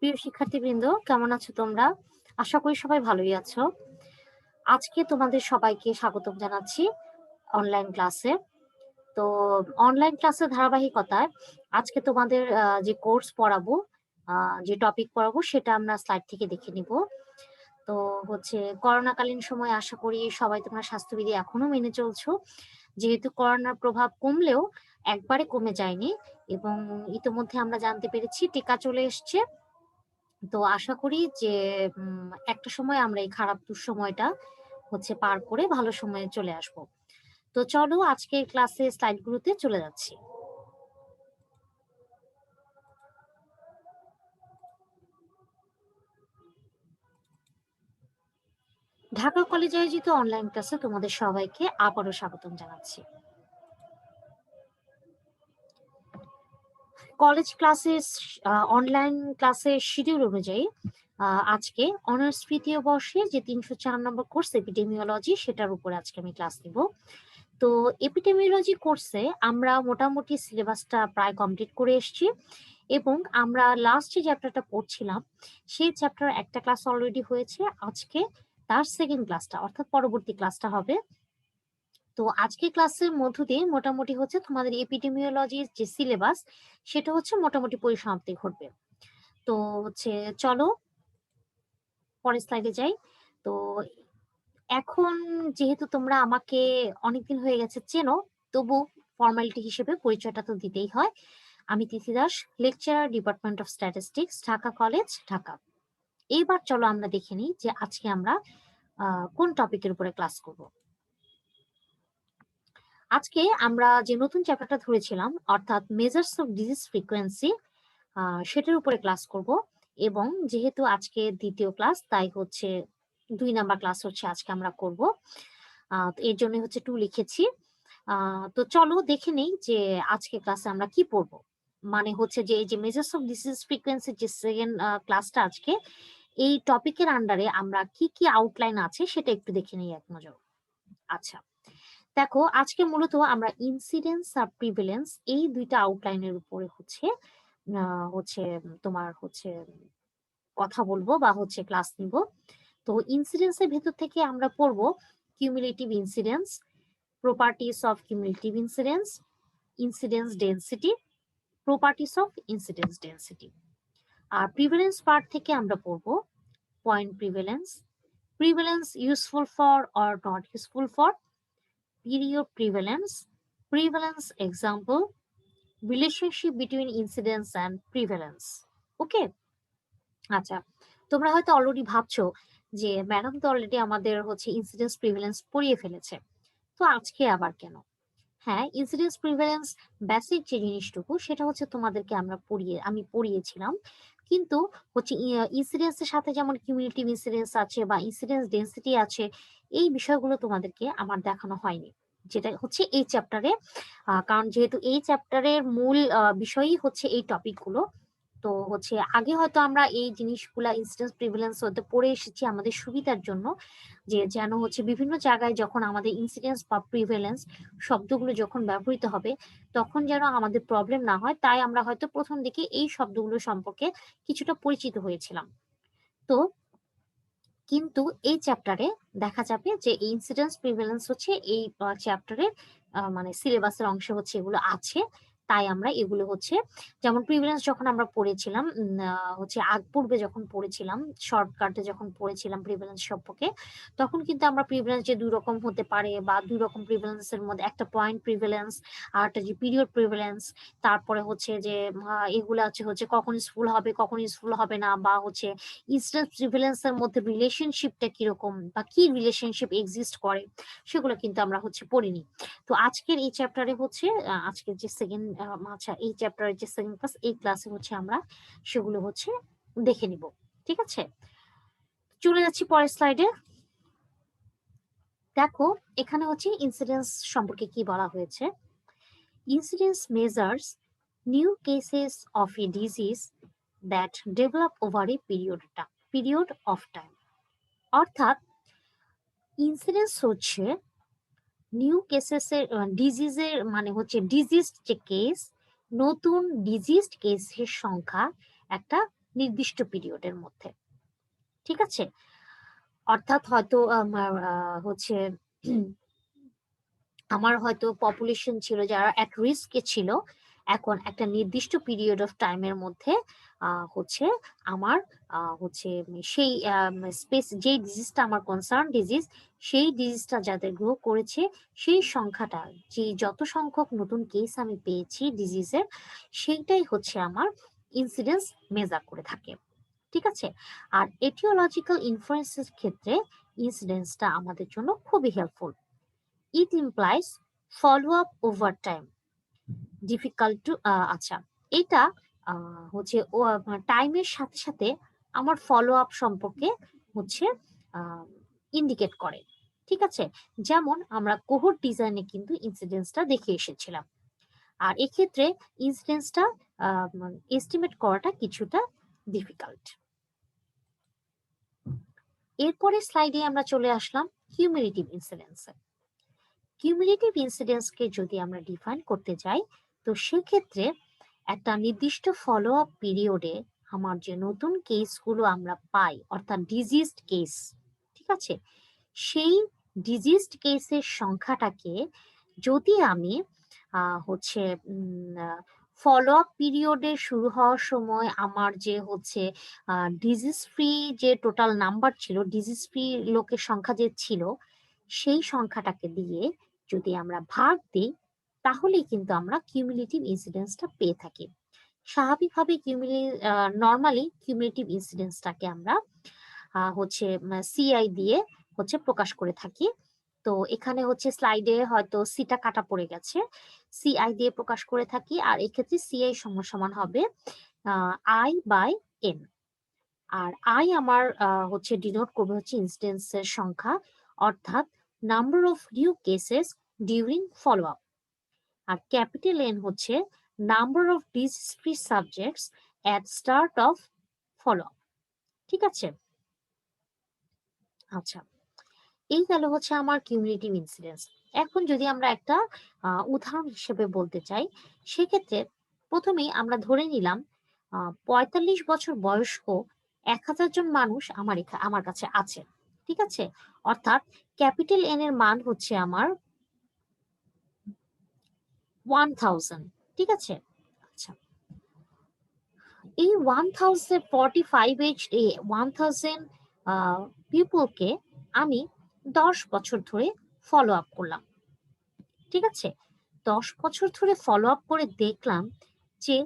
প্রিয় শিক্ষার্থীবৃন্দ, কেমন আছো তোমরা? আশা করি সবাই ভালোই আছো। আজকে তোমাদের সবাইকে স্বাগতম জানাচ্ছি অনলাইন ক্লাসে। তো অনলাইন ক্লাসের ধারাবাহিকতায় আজকে তোমাদের যে কোর্স পড়াবো, যে টপিক পড়াবো সেটা আমরা স্লাইড থেকে দেখে নিব। তো করোনাকালীন সময়ে আশা করি সবাই তোমরা স্বাস্থ্যবিধি এখনো মেনে চলছো। যেহেতু করোনার প্রভাব কমলেও একবারে কমে যায়নি এবং ইতিমধ্যে আমরা জানতে পেরেছি টিকা চলে এসছে। তো আশা করি যে একটা সময় আমরা এই খারাপ দুঃসময়টা পার করে ভালো সময়ে চলে আসব। তো চলো আজকের ক্লাসে স্লাইড গুলোতে চলে যাচ্ছি। ঢাকা কলেজে আয়োজিত অনলাইন ক্লাসে তোমাদের সবাইকে আবারও স্বাগতম জানাচ্ছি। কলেজ ক্লাসের অনলাইন ক্লাসের শিডিউল অনুযায়ী আজকে অনার্স তৃতীয় বর্ষে যে ৩০৪ নম্বর কোর্স এপিডেমিওলজি সেটার উপর আজকে আমি ক্লাস নিব। তো এপিডেমিওলজি কোর্সে আমরা মোটামুটি সিলেবাসটা প্রায় কমপ্লিট করে এসেছি এবং আমরা লাস্ট যে চ্যাপ্টারটা পড়ছিলাম সেই চ্যাপ্টার একটা ক্লাস অলরেডি হয়েছে। আজকে তার সেকেন্ড ক্লাসটা অর্থাৎ পরবর্তী ক্লাসটা হবে। তো আজকে ক্লাসের মধ্য দিয়ে মোটামুটি তোমাদের এপিডেমিওলজির যে সিলেবাস সেটা মোটামুটি পরিসমাপ্তি ঘটবে। তো চলো পরের স্লাইডে যাই। তো এখন যেহেতু তোমরা আমাকে অনেকদিন হয়ে গেছে চেনো, তবু ফর্মালিটি হিসেবে পরিচয়টা তো দিতেই হয়। আমি Tithi Das, lecturer, department of statistics, Dhaka college, Dhaka. এইবার চলো আমরা দেখে নিই যে আজকে আমরা কোন টপিকের উপরে ক্লাস করব। আজকে আমরা যে নতুন চ্যাপ্টারটা ধরেছিলাম অর্থাৎ মেজার্স অফ ডিজিজ ফ্রিকোয়েন্সি, সেটার উপরে ক্লাস করব এবং যেহেতু আজকে দ্বিতীয় ক্লাস তাই 2 নাম্বার ক্লাস আজকে আমরা করব। এর জন্য 2 লিখেছি। তো চলো দেখে নেই যে আজকে ক্লাসে আমরা কি পড়বো। মানে যে এই যে মেজার্স অফ ডিজিজ ফ্রিকোয়েন্সি যে সেকেন্ড ক্লাসটা আজকে, এই টপিকের আন্ডারে আমরা কি কি আউটলাইন আছে সেটা একটু দেখে নিই এক নজর। আচ্ছা, দেখো আজকে মূলত আমরা ইনসিডেন্স আর প্রিভেলেন্স এই দুইটা আউটলাইনের উপরে তোমার কথা বলবো বা ক্লাস নিব। তো ইনসিডেন্সের ভেতর থেকে আমরা পড়বো cumulative incidence, properties of cumulative incidence, incidence density, properties of incidence density. আর প্রিভেলেন্স পার্ট থেকে আমরা পড়বো point prevalence, prevalence useful for or not useful for, period prevalence, prevalence example, relationship between incidence and prevalence. Okay, আচ্ছা, তোমরা হয়তো already ভাবছো যে madam তো অলরেডি আমাদের ইনসিডেন্স প্রিভেলেন্স পড়িয়ে ফেলেছে, তো আজকে আবার কেন? হ্যাঁ, ইনসিডেন্স প্রিভেলেন্স বেসিক যে জিনিসটুকু সেটা তোমাদেরকে আমি পড়িয়েছিলাম, কিন্তু ইনসিডেন্সের সাথে যেমন কিউমুলেটিভ ইনসিডেন্স আছে বা ইনসিডেন্স ডেন্সিটি আছে, এই বিষয়গুলো তোমাদেরকে আমার দেখানো হয়নি, যেটা এই চ্যাপ্টারে। কারণ যেহেতু এই চ্যাপ্টারের মূল বিষয়ই এই টপিকগুলো, তো আগে হয়তো আমরা এই জিনিসগুলা ইনসিডেন্স প্রিভিলেন্স হতে পড়ে এসেছি আমাদের সুবিধার জন্য, যে যেন বিভিন্ন জায়গায় যখন আমাদের ইনসিডেন্স বা প্রিভেলেন্স শব্দগুলো যখন ব্যবহৃত হবে তখন যেন আমাদের প্রবলেম না হয়, তাই আমরা হয়তো প্রথম দিকে এই শব্দগুলো সম্পর্কে কিছুটা পরিচিত হয়েছিলাম। তো কিন্তু এই চ্যাপ্টারে দেখা যাবে যে ইনসিডেন্স প্রিভেলেন্স এই চ্যাপ্টারের মানে সিলেবাসের অংশে এগুলো আছে। তাই আমরা এগুলো যেমন প্রিভিলেন্স যখন আমরা পড়েছিলাম আগ পূর্বে যখন পড়েছিলাম, শর্টকাটে যখন পড়েছিলাম প্রিভিলেন্স সম্পর্কে, তখন কিন্তু আমরা প্রিভিলেন্স যে 2 রকম হতে পারে বা 2 রকম প্রিভিলেন্সের মধ্যে একটা পয়েন্ট প্রিভিলেন্স আর একটা যে পিরিয়ড প্রিভিলেন্স, তারপরে যে এগুলা কখন ইউজফুল হবে কখন ইউজফুল হবে না, বা ইনস্ট্যান্স প্রিভিলেন্সের মধ্যে রিলেশনশিপটা কিরকম বা কি রিলেশনশিপ এক্সিস্ট করে সেগুলো কিন্তু আমরা পড়িনি। তো আজকের এই চ্যাপ্টারে আজকের যে সেকেন্ড এই চ্যাপ্টারের যে সেকেন্ড ক্লাস, এই ক্লাসে আমরা সেগুলো দেখে নিব। ঠিক আছে, চলে যাচ্ছি পরের স্লাইডে। দেখো এখানে ইনসিডেন্স সম্পর্কে কি বলা হয়েছে। Incidence measures new cases of A disease that develop over a period of time. অর্থাৎ ইনসিডেন্স নিউ কেসেসের ডিজিজের মানে ডিজিজড যে কেস, নতুন ডিজিজড কেসের সংখ্যা একটা নির্দিষ্ট পিরিয়ডের মধ্যে। ঠিক আছে? অর্থাৎ হয়তো হচ্ছে আমার হয়তো পপুলেশন ছিল যারা অ্যাট রিস্কে ছিল, এখন একটা নির্দিষ্ট পিরিয়ড অফ টাইমের মধ্যে হচ্ছে আমার হচ্ছে সেই স্পেস যেই ডিজিজটা আমার কনসার্ন ডিজিজ, সেই ডিজিজটা যাদের গ্রো করেছে সেই সংখ্যাটা, যে যত সংখ্যক নতুন কেস আমি পেয়েছি ডিজিজের, সেইটাই হচ্ছে আমার ইনসিডেন্স মেজার করে থাকে। ঠিক আছে? আর এটিওলজিক্যাল ইনফারেন্সের ক্ষেত্রে ইনসিডেন্সটা আমাদের জন্য খুবই helpful. It implies follow-up over time. Difficult to আচ্ছা, এটা হচ্ছে টাইমের সাথে সাথে আমার ফলো আপ সম্পর্কে হচ্ছে ইন্ডিকেট করে। ঠিক আছে? যেমন আমরা কোহোর্ট ডিজাইনে কিন্তু ইনসিডেন্সটা দেখে এসেছিলাম। আর এক্ষেত্রে ইনসিডেন্সটা এস্টিমেট করাটা কিছুটা ডিফিকাল্ট। এরপরে স্লাইডে আমরা চলে আসলাম কিউমুলেটিভ ইনসিডেন্সে। কিউমুলেটিভ ইনসিডেন্সকে যদি আমরা ডিফাইন করতে যাই, তো সেক্ষেত্রে একটা নির্দিষ্ট ফলো আপ পিরিয়ডে আমার যে নতুন কেসগুলো আমরা পাই, অর্থাৎ ডিজিজড কেস, ঠিক আছে, সেই ডিজিজড কেসের সংখ্যাটাকে যদি আমি হচ্ছে ফলো আপ পিরিয়ডে শুরু হওয়ার সময় আমার যে হচ্ছে ডিজিজ ফ্রি যে টোটাল নাম্বার ছিল, ডিজিজ ফ্রি লোকের সংখ্যা যে ছিল, সেই সংখ্যাটাকে দিয়ে যদি আমরা ভাগ দিই, তাহলেই কিন্তু আমরা কিউমুলেটিভ ইনসিডেন্সটা পেয়ে থাকি। স্বাভাবিকভাবে নর্মালি কিউমুলেটিভ ইনসিডেন্সটাকে আমরা হচ্ছে সিআই দিয়ে হচ্ছে প্রকাশ করে থাকি। তো এখানে হচ্ছে স্লাইডে হয়তো সিটা কাটা পড়ে গেছে, সিআই দিয়ে প্রকাশ করে থাকি। আর এক্ষেত্রে সিআই সমান হবে আই বাই এন। আর আই আমার হচ্ছে ডিনোট করবে হচ্ছে ইনস্টেন্সের সংখ্যা, অর্থাৎ number of new cases during follow up. আর ক্যাপিটাল এন হচ্ছে number of disease free subjects at start of follow up. ঠিক আছে? আচ্ছা, এই গেল হচ্ছে আমার কিউমুলেটিভ ইনসিডেন্স। এখন যদি আমরা একটা উদাহরণ হিসেবে বলতে চাই, সেক্ষেত্রে প্রথমেই আমরা ধরে নিলাম ৪৫ বছর বয়স্ক ১,০০০ জন মানুষ আমার কাছে আছে। ঠিক আছে? অর্থাৎ ক্যাপিটাল এন এর মান হচ্ছে আমার 1000। ঠিক আছে? আচ্ছা, এই 1045 1000 পিপলকে আমি 10 বছর ধরে ফলো আপ করলাম। ঠিক আছে? 10 বছর ধরে ফলো আপ করে দেখলাম যে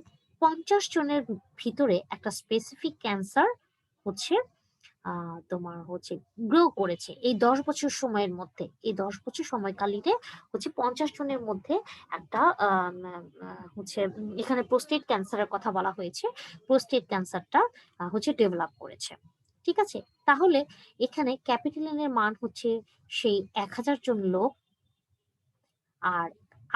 50 জনের ভিতরে একটা স্পেসিফিক ক্যান্সার হচ্ছে তোমার হচ্ছে গ্রো করেছে এই 10 বছর সময়ের মধ্যে। এই 10 বছর সময়কালীনে হচ্ছে 50 জনের মধ্যে একটা হচ্ছে এখানে প্রোস্টেট ক্যান্সারের কথা বলা হয়েছে। প্রোস্টেট ক্যান্সারটা হচ্ছে ডেভেলপ করেছে। ঠিক আছে? তাহলে এখানে ক্যাপিটাল এন এর মান হচ্ছে সেই 1000 জন লোক, আর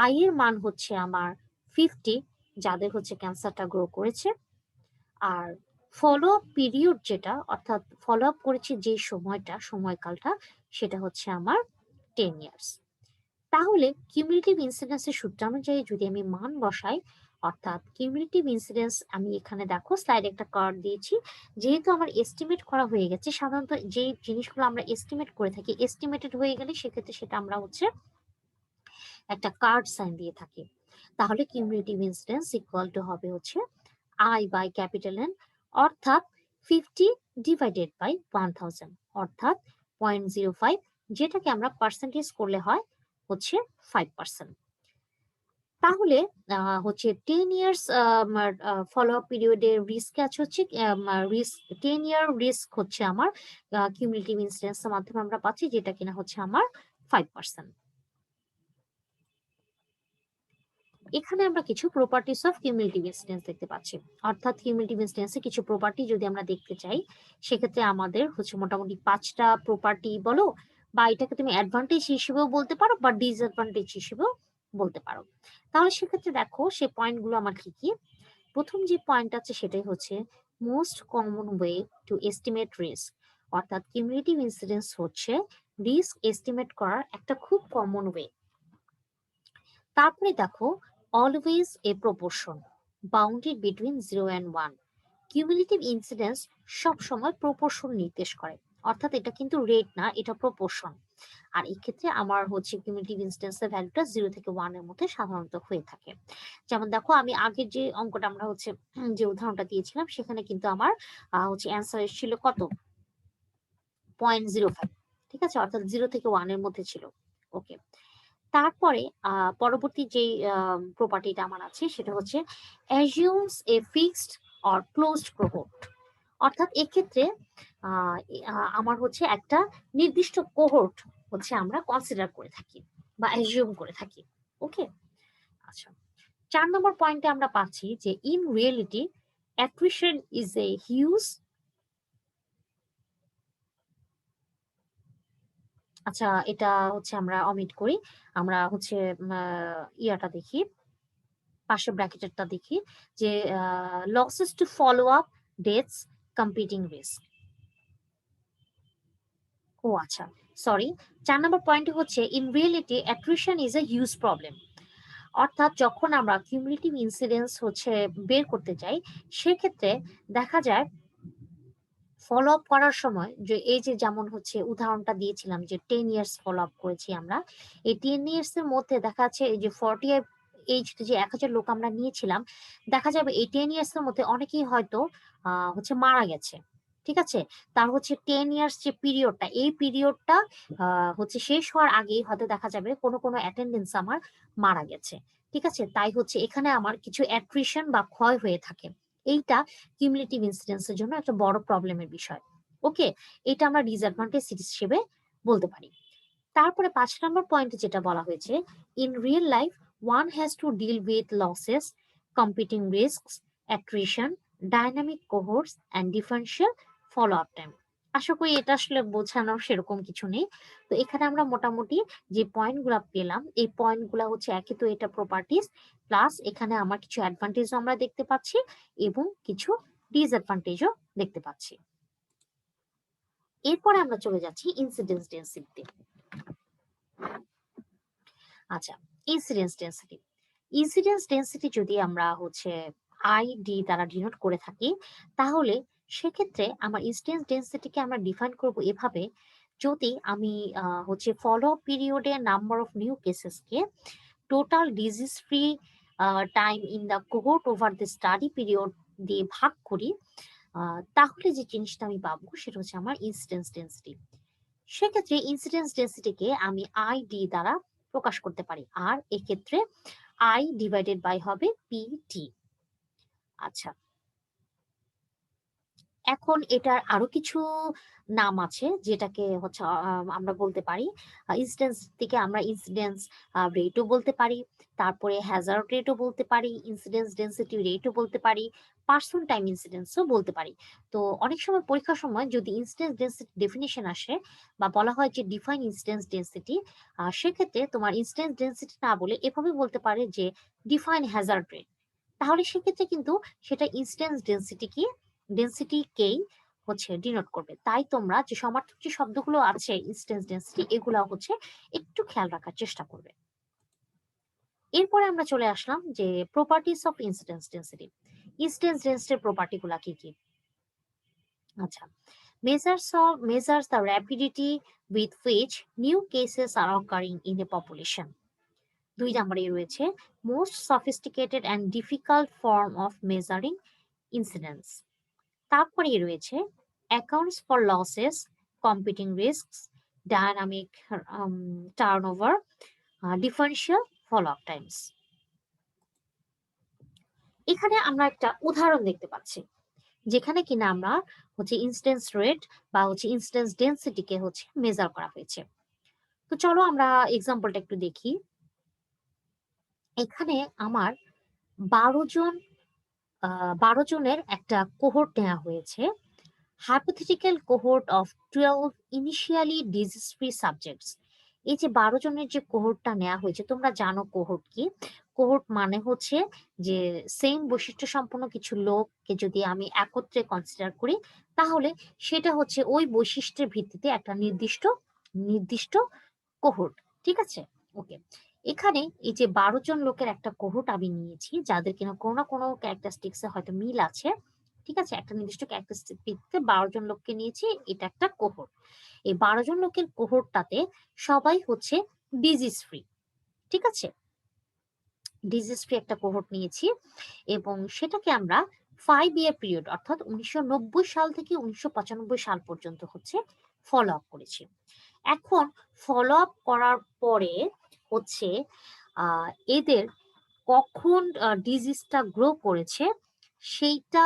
আই এর মান হচ্ছে আমার 50 যাদের হচ্ছে ক্যান্সারটা গ্রো করেছে। আর ফলো আপ পিরিয়ড যেটা, অর্থাৎ ফলো আপ করেছে যে সময়কালটা, সেটা হচ্ছে আমার 10 ইয়ার্স। তাহলে কিউমুলেটিভ ইনসিডেন্সের সূত্র অনুযায়ী যদি আমি মান বসাই, অর্থাৎ কিউমুলেটিভ ইনসিডেন্স, আমি এখানে দেখো স্লাইডে একটা কার্ড দিয়েছি। যেহেতু আমার এস্টিমেট করা হয়ে গেছে, সাধারণত যে জিনিসগুলো আমরা এস্টিমেট করে থাকি, এস্টিমেটেড হয়ে গেলে সেক্ষেত্রে সেটা আমরা হচ্ছে একটা কার্ড সাইন দিয়ে থাকি। তাহলে কিউমুলেটিভ ইনসিডেন্স ইকুয়াল টু হবে হচ্ছে আই বাই ক্যাপিটাল এন, অর্থাৎ 50 ডিভাইডেড বাই 1000, অর্থাৎ 0.05, যেটাকে আমরা পার্সেন্টেজ করলে হয় হচ্ছে 5%। তাহলে হচ্ছে 10 ইয়ার্স ফলো আপ পিরিয়ডের রিস্ক আছে হচ্ছে 10 ইয়ার রিস্ক হচ্ছে আমার কিউমুলেটিভ ইনসিডেন্সের মাধ্যমে আমরা পাচ্ছি, যেটা কিনা হচ্ছে আমার 5%। এখানে আমরা কিছু প্রপার্টিস অফ কিউমুলেটিভ ইনসিডেন্স দেখতে পাচ্ছি। অর্থাৎ কিউমুলেটিভ ইনসিডেন্সে কিছু প্রপার্টি যদি আমরা দেখতে চাই, সেক্ষেত্রে আমাদের হচ্ছে মোটামুটি 5টা প্রপার্টি বলো, বা এটাকে তুমি অ্যাডভান্টেজ হিসেবেও বলতে পারো বা ডিসঅ্যাডভান্টেজ হিসেবেও বলতে পারো। তাহলে সেক্ষেত্রে দেখো সে পয়েন্টগুলো আমার কি কি। প্রথম যে পয়েন্ট আছে সেটাই হচ্ছে most common way to estimate risk, অর্থাৎ কিউমুলেটিভ ইনসিডেন্স হচ্ছে রিস্ক এস্টিমেট করার একটা খুব কমন ওয়ে। তারপরে দেখো always a proportion bounded between 0 and 1, cumulative incidence সবসময় প্রপোর্শন নির্দেশ করে, অর্থাৎ এটা কিন্তু রেট না, এটা প্রপোর্শন। আর এই ক্ষেত্রে আমার হচ্ছে কিউমুলেটিভ ইনসিডেন্সের ভ্যালুটা 0 থেকে 1 এর মধ্যে সাধারণত হয়ে থাকে। যেমন দেখো আমি আগের যে অঙ্কটা আমরা হচ্ছে যে উদাহরণটা দিয়েছিলাম সেখানে কিন্তু আমার হচ্ছে অ্যান্সার এসেছিল কত, 0.05, ঠিক আছে, অর্থাৎ 0 থেকে 1 এর মধ্যে ছিল। ওকে, তারপরে পরবর্তী যে প্রপার্টিটা আমার আছে সেটা হচ্ছে assumes a fixed or closed cohort, অর্থাৎ এক্ষেত্রে আমার হচ্ছে একটা নির্দিষ্ট কোহর্ট হচ্ছে আমরা কনসিডার করে থাকি বা অ্যাজিউম করে থাকি। ওকে, আচ্ছা, 4 নম্বর পয়েন্টে আমরা পাচ্ছি যে in reality attrition is a huge, আচ্ছা এটা হচ্ছে আমরা অমিট করি, আমরা হচ্ছে ইয়াটা দেখি, পাশে ব্র্যাকেটেরটা দেখি যে losses to follow up dates competing risk. ও আচ্ছা, সরি, 4 নম্বর পয়েন্ট হচ্ছে in reality attrition is a huge problem, অর্থাৎ যখন আমরা কিউমুলেটিভ ইনসিডেন্স হচ্ছে বের করতে যাই সেক্ষেত্রে দেখা যায় ফলো আপ করার সময় যে এই যে যেমন হচ্ছে উদাহরণটা দিয়েছিলাম যে 10 ইয়ার্স ফলো আপ করেছি আমরা, এই 10 ইয়ার্স এর মধ্যে দেখা যাচ্ছে এই যে 40 এইজ যে 1000 লোক আমরা নিয়েছিলাম, দেখা যাবে এই 10 ইয়ার্স এর মধ্যে অনেকেই হয়তো হচ্ছে মারা গেছে। ঠিক আছে, তার হচ্ছে 10 ইয়ার্স যে পিরিয়ডটা, এই পিরিয়ডটা হচ্ছে শেষ হওয়ার আগেই হয়তো দেখা যাবে কোনো কোনো অ্যাটেন্ডেন্স আমার মারা গেছে। ঠিক আছে, তাই হচ্ছে এখানে আমার কিছু অ্যাট্রিশন বা ক্ষয় হয়ে থাকে। এইটা কিউমুলেটিভ ইনসিডেন্সের জন্য একটা বড় প্রবলেমের বিষয়। ওকে, এটা আমরা ডিসঅ্যাডভান্টেজ হিসেবে বলতে পারি। তারপরে 5 নম্বর পয়েন্টে যেটা বলা হয়েছে, in real life one has to deal with losses, competing risks, attrition, dynamic cohorts and differential follow up time. আশা করি এটা আসলে বোঝানোর সেরকম কিছু নেই। তো এখানে আমরা মোটামুটি যে পয়েন্টগুলা পেলাম, এই পয়েন্টগুলা হচ্ছে একই, তো এটা প্রপার্টিজ প্লাস এখানে আমার কিছু অ্যাডভান্টেজও আমরা দেখতে পাচ্ছি এবং কিছু ডিসঅ্যাডভান্টেজও দেখতে পাচ্ছি। এরপরে আমরা চলে যাচ্ছি ইনসিডেন্স ডেন্সিটিতে। আচ্ছা, ইনসিডেন্স ডেন্সিটি, ইনসিডেন্স ডেন্সিটি যদি আমরা হচ্ছে আইডি দ্বারা ডিনোট করে থাকি তাহলে সেক্ষেত্রে আমার ইনসিডেন্স ডেন্সিটিকে আমরা ডিফাইন করব এভাবে, যদি আমি হচ্ছে ফলো পিরিয়ডে নাম্বার অফ নিউ কেসেসকে total disease free time in the cohort over the study period দিয়ে ভাগ করি, তাহলে যে জিনিসটা আমি পাবো সেটা হচ্ছে আমার ইনসিডেন্স ডেন্সিটি। সেক্ষেত্রে ইনসিডেন্স ডেন্সিটিকে আমি আইডি দ্বারা প্রকাশ করতে পারি, আর এক্ষেত্রে আই ডিভাইডেড বাই হবে পিটি। আচ্ছা, এখন এটার আরো কিছু নাম আছে যেটাকে হচ্ছে আমরা বলতে পারি, ইনসিডেন্স থেকে আমরা ইনসিডেন্স রেটও বলতে পারি, তারপরে হ্যাজার্ড রেটও বলতে পারি, ইনসিডেন্স ডেন্সিটি রেটও বলতে পারি, পার্সন টাইম ইনসিডেন্সও বলতে পারি। তো অনেক সময় পরীক্ষার সময় যদি ইনসিডেন্স ডেন্সিটি ডেফিনিশন আসে বা বলা হয় যে ডিফাইন ইনসিডেন্স ডেন্সিটি, সেক্ষেত্রে তোমার ইনসিডেন্স ডেন্সিটি না বলে এভাবে বলতে পারে যে ডিফাইন হ্যাজার্ড রেট, তাহলে সেক্ষেত্রে কিন্তু সেটা ইনসিডেন্স ডেন্সিটিকেই হচ্ছে ডিনোট করবে। তাই তোমরা যে সমার্থক যে শব্দগুলো আছে ইনসিডেন্স ডেন্সিটি, এগুলা হচ্ছে একটু খেয়াল রাখার চেষ্টা করবে। এরপরে আমরা চলে আসলাম যে properties of incidence density. Incidence ডেন্সিটির প্রপার্টি গুলা কি কি? আচ্ছা, measures the rapidity with which new cases are occurring in a population. 2 নম্বরে রয়েছে most sophisticated and difficult form of measuring incidence. তারপরে রয়েছে accounts for losses, competing risks, dynamic turnover, differential follow up Times. এখানে আমরা একটা উদাহরণ দেখতে পাচ্ছি যেখানে কিনা আমরা হচ্ছে ইনসিডেন্স রেট বা হচ্ছে ইনসিডেন্স ডেন্সিটিকে হচ্ছে মেজার করা হয়েছে। তো চলো আমরা এক্সাম্পলটা একটু দেখি। এখানে আমার 12 জনের একটা কোহোর্ট নেওয়া হয়েছে, hypothetical cohort of 12 initially disease-free subjects. এই যে 12 জনের যে কোহোর্টটা নেওয়া হয়েছে, তোমরা জানো কোহোর্ট কি? কোহোর্ট মানে হচ্ছে যে সেম বৈশিষ্ট্য সম্পন্ন কিছু লোককে যদি আমি একত্রে কনসিডার করি তাহলে সেটা হচ্ছে ওই বৈশিষ্ট্যের ভিত্তিতে একটা নির্দিষ্ট নির্দিষ্ট কোহোর্ট। ঠিক আছে, ওকে। এখানে এই যে 12 জন লোকের একটা কোহোর্ট আমি নিয়েছি যাদের কিনা কোনো না কোনো ক্যারেক্টারিস্টিক্সে হয়তো মিল আছে, ঠিক আছে, একটা নির্দিষ্ট ক্যারেক্টারিস্টিক ভিত্তিতে 12 জন লোককে নিয়েছি, এটা একটা কোহোর্ট। এই 12 জন লোকের কোহোর্টটাতে সবাই হচ্ছে ডিজিজ ফ্রি। ঠিক আছে, ডিজিজ ফ্রি একটা কোহোর্ট নিয়েছি এবং সেটাকে আমরা 5 ইয়ার পিরিয়ড অর্থাৎ 1990 সাল থেকে 1995 সাল পর্যন্ত হচ্ছে ফলো আপ করেছি। এখন ফলো আপ করার পরে হচ্ছে এদের কখন ডিজিজটা গ্রো করেছে সেইটা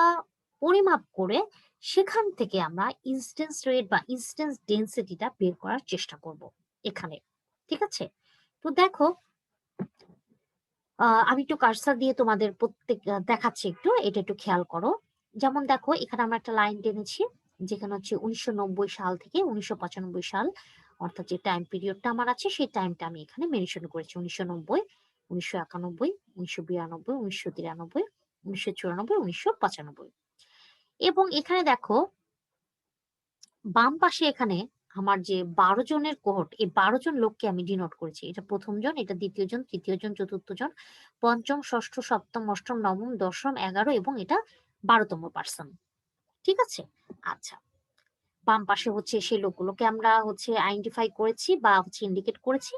পরিমাপ করে সেখান থেকে আমরা ইনসিডেন্স রেট বা ইনসিডেন্স ডেন্সিটিটা বের করার চেষ্টা করব এখানে। ঠিক আছে, তো দেখো আমি একটু কার্সার দিয়ে তোমাদের প্রত্যেক দেখাচ্ছি, একটু এটা একটু খেয়াল করো। যেমন দেখো এখানে আমরা একটা লাইন টেনেছি যেখানে হচ্ছে 1990 সাল থেকে 1995 সাল, অর্থাৎ যে টাইম পিরিয়ডটা আমার আছে সেই টাইমটা আমি এখানে মেনশন করেছি। 1990, 1991, 1992, 1993, 1994, 1995। এবং এখানে দেখো বাম পাশে এখানে আমার যে 12 জনের কোহর্ট, এই 12 জন লোককে আমি ডিনোট করেছি। এটা প্রথম জন, এটা দ্বিতীয় জন, তৃতীয় জন, চতুর্থ জন, পঞ্চম, ষষ্ঠ, সপ্তম, অষ্টম, নবম, দশম, 11 এবং এটা 12তম পার্সন। ঠিক আছে, আচ্ছা বাম পাশে হচ্ছে সেই লোকগুলোকে আমরা হচ্ছে আইডেন্টিফাই করেছি বা হচ্ছে ইন্ডিকেট করেছি,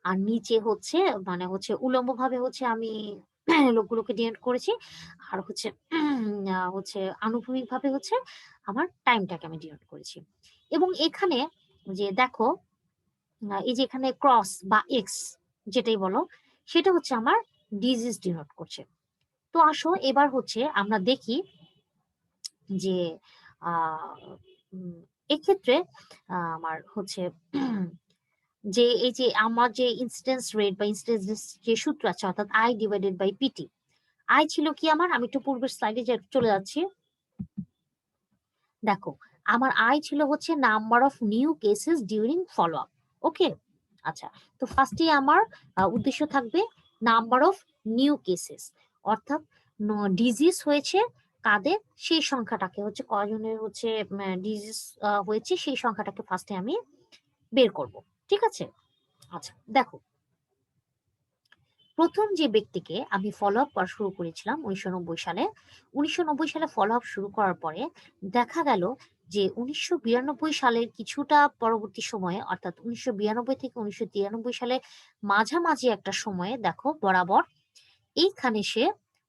আর নিচে হচ্ছে মানে হচ্ছে উলম্ব ভাবে হচ্ছে আমি লোকগুলোকে ডিনোট করেছি, আর হচ্ছে হচ্ছে আনুভূমিক ভাবে হচ্ছে আমার টাইমটাকে আমি ডিনোট করেছি। এবং এখানে যে দেখো এই যে এখানে ক্রস বা এক্স যেটাই বলো সেটা হচ্ছে আমার ডিজিজ ডিনোট করছে। তো আসো এবার হচ্ছে আমরা দেখি যে আহ উম, এক্ষেত্রে আমার হচ্ছে যে এই যে আমার যে ইনসিডেন্স রেট বা ইনসিডেন্স যে সূত্র আছে অর্থাৎ I divided by PT. I ছিল কি আমার, আমি একটু পূর্বের স্লাইডে চলে যাচ্ছি। দেখো আমার আই ছিল হচ্ছে number of new cases during follow up. Okay, আচ্ছা, তো ফার্স্টে আমার উদ্দেশ্য থাকবে নাম্বার অফ নিউ কেসেস, অর্থাৎ ডিজিজ হয়েছে কাদের সেই সংখ্যাটাকে হচ্ছে কয়জনের হচ্ছে ডিজিজ হয়েছে সেই সংখ্যাটাকে ফার্স্টে আমি বের করব। ঠিক আছে, আচ্ছা দেখো প্রথম যে ব্যক্তিকে আমি ফলো আপ করা শুরু করেছিলাম 1990 সালে, 1990 সালে ফলো আপ শুরু করার পরে দেখা গেল যে 1992 সালের কিছুটা পরবর্তী সময়ে অর্থাৎ 1992 থেকে 1993 সালে মাঝামাঝি একটা সময়ে দেখো বরাবর এইখানে সে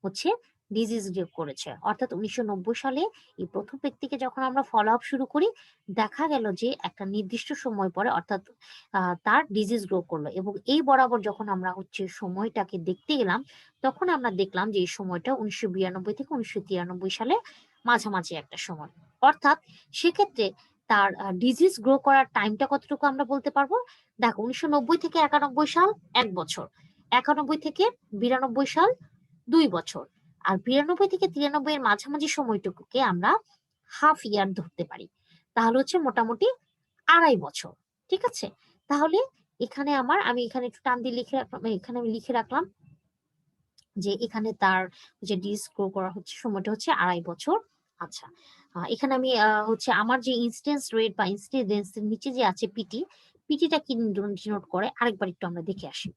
হচ্ছে ডিজিজ গ্রেভ করেছে। অর্থাৎ 1990 সালে এই প্রথম ব্যক্তিকে যখন আমরা ফলো আপ শুরু করি দেখা গেল যে একটা নির্দিষ্ট সময় পরে অর্থাৎ তার ডিজিজ গ্রো করলো, এবং এই বরাবর যখন আমরা হচ্ছে সময়টাকে দেখতে গেলাম তখন আমরা দেখলাম যে এই সময়টা 1992 থেকে 1993 সালে মাঝামাঝি একটা সময়। অর্থাৎ সেক্ষেত্রে তার ডিজিজ গ্রো করার টাইমটা কতটুকু আমরা বলতে পারবো। দেখো 1990 থেকে 91 সাল 1 বছর, 91 থেকে 92 সাল 2 বছর, আর 92 থেকে 93 এর মাঝামাঝি সময়টুকুকে আমরা হাফ ইয়ার ধরতে পারি, তাহলে হচ্ছে মোটামুটি 2.5 বছর। ঠিক আছে, তাহলে এখানে আমি এখানে একটু টান দিয়ে লিখে রাখলাম, এখানে আমি লিখে রাখলাম যে এখানে তার যে ডিস গ্রো করা হচ্ছে সময়টা হচ্ছে 2.5 বছর। আচ্ছা, এখানে আমি হচ্ছে আমার যে ইনসিডেন্স রেট বা ইনসিডেন্স নিচে যে আছে পিটি, পিটিটা কি ডিনোট করে আরেকবার একটু আমরা দেখে আসি।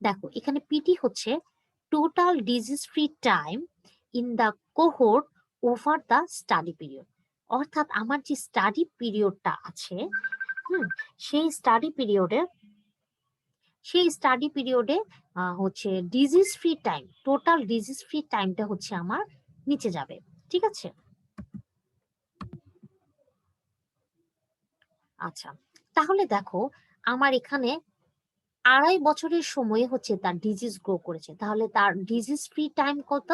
দেখো এখানে পিটি হচ্ছে total disease free time in the cohort over the study period. অর্থাৎ আমার যে স্টাডি পিরিয়ডটা আছে সেই স্টাডি পিরিয়ডে হচ্ছে disease free time, total disease free টাইমটা হচ্ছে আমার নিচে যাবে। ঠিক আছে, আচ্ছা তাহলে দেখো আমার এখানে 2.5 বছরের সময়ে হচ্ছে তার ডিজিজ গ্রো করেছে, তাহলে তার ডিজিজ ফ্রি টাইম কত?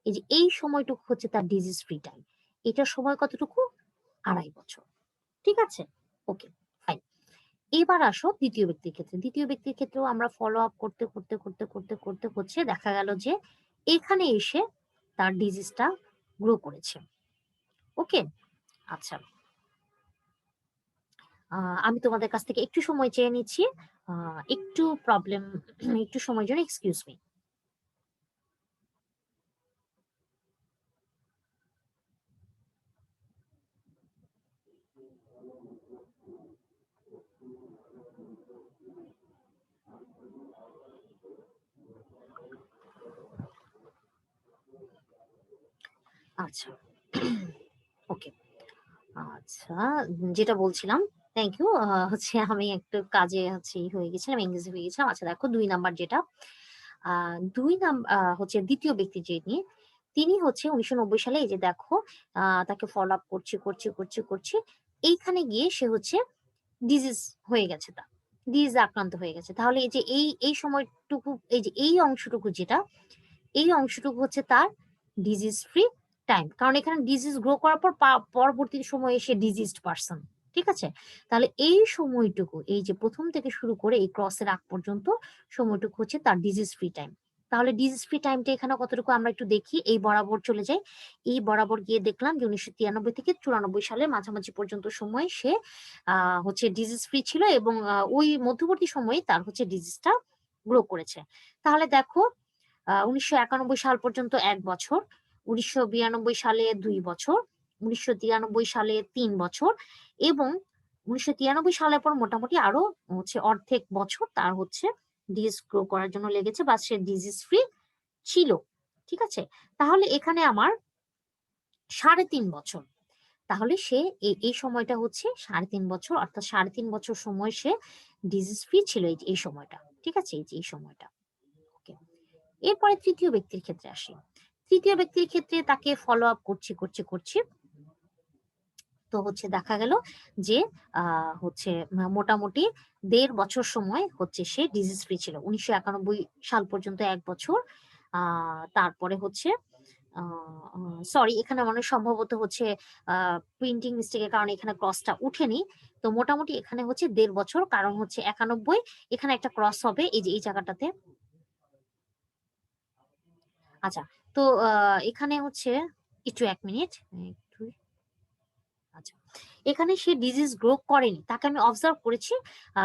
এই যে এই সময়টুকু হচ্ছে তার ডিজিজ ফ্রি টাইম, এটার সময় কতটুকু? 2.5 বছর। ঠিক আছে, ওকে ফাইন। এবার আসো দ্বিতীয় ব্যক্তির ক্ষেত্রে। দ্বিতীয় ব্যক্তির ক্ষেত্রেও আমরা ফলো আপ করতে করতে করতে করতে করতে হচ্ছে দেখা গেল যে এখানে এসে তার ডিজিজটা গ্রো করেছে। ওকে, আচ্ছা আমি তোমাদের কাছ থেকে একটু সময় চেয়ে নিচ্ছি, একটু প্রবলেম, একটু সময়ের জন্য এক্সকিউজ মি। আচ্ছা ওকে আচ্ছা যেটা বলছিলাম থ্যাংক ইউ হচ্ছে আমি একটু কাজে হচ্ছে হয়ে গেছিলাম এঙ্গেজ হয়ে গেছিলাম। আচ্ছা দেখো ২ নাম্বার যেটা ২ হচ্ছে দ্বিতীয় ব্যক্তি যিনি তিনি হচ্ছে ১৯৯০ সালে এই যে দেখো তাকে ফলো আপ করছি। এইখানে গিয়ে সে হচ্ছে ডিজিজ হয়ে গেছে তার। ডিজিজে আক্রান্ত হয়ে গেছে। তাহলে এই যে এই সময়টুকু এই যে এই অংশটুকু যেটা, এই অংশটুকু হচ্ছে তার ডিজিজ ফ্রি টাইম। কারণ এখানে ডিজিজ গ্রো করার পর পরবর্তী সময়ে সে ডিজিজড পারসন। ঠিক আছে? তাহলে এই সময়টুকু এই যে ১ম থেকে শুরু করে এই ক্রসের আগ পর্যন্ত সময়টুকু হচ্ছে তার ডিজিজ ফ্রি টাইম। তাহলে ডিজিজ ফ্রি টাইমটা এখানে কতটুকু আমরা একটু দেখি। এই বরাবর চলে যাই। এই বরাবর গিয়ে দেখলাম যে ১৯৯৩ থেকে ৯৪ সালের মাঝামাঝি পর্যন্ত সময় সে হচ্ছে ডিজিজ ফ্রি ছিল এবং ওই মধ্যবর্তী সময়ে তার হচ্ছে ডিজিজটা গ্রো করেছে। তাহলে দেখো ১৯৯১ সাল পর্যন্ত ১ বছর, ১৯৯২ সালে ২ বছর, ১৯৯৩ সালে ৩ বছর এবং ১৯৯৩ সালের পর মোটামুটি আরো হচ্ছে অর্ধেক বছর তার হচ্ছে ডিজিজ গ্রো করার জন্য লেগেছে বা সে ডিজিজ ফ্রি ছিল। ঠিক আছে? তাহলে এখানে আমার ৩.৫ বছর। তাহলে সে এই সময়টা হচ্ছে ৩.৫ বছর অর্থাৎ ৩.৫ বছর সময় সে ডিজিজ ফ্রি ছিল এই সময়টা। ঠিক আছে? এই যে এই সময়টা। ওকে। এরপরে তৃতীয় ব্যক্তির ক্ষেত্রে আসি। তৃতীয় ব্যক্তির ক্ষেত্রে তাকে ফলো আপ করছি। তো হচ্ছে দেখা গেল যে হচ্ছে মোটামুটি ১.৫ বছর সময় হচ্ছে সে ডিজিজ ফ্রি ছিল। ১৯৯১ সাল পর্যন্ত ১ বছর। তারপরে হচ্ছে আ আ সরি এখানে মনে হয় সম্ভবত হচ্ছে আ প্রিন্টিং মিস্টেক এর কারণে এখানে ক্রসটা উঠেনি। তো মোটামুটি এখানে হচ্ছে ১.৫ বছর কারণ হচ্ছে ৯১ এখানে একটা ক্রস হবে এই যে এই জায়গাটাতে। আচ্ছা তো এখানে হচ্ছে একটু ১ মিনিট। ১, ২ আচ্ছা। এখানে সে ডিজিজ গ্রো করেনি। তাকে আমি অবজার্ভ করেছি।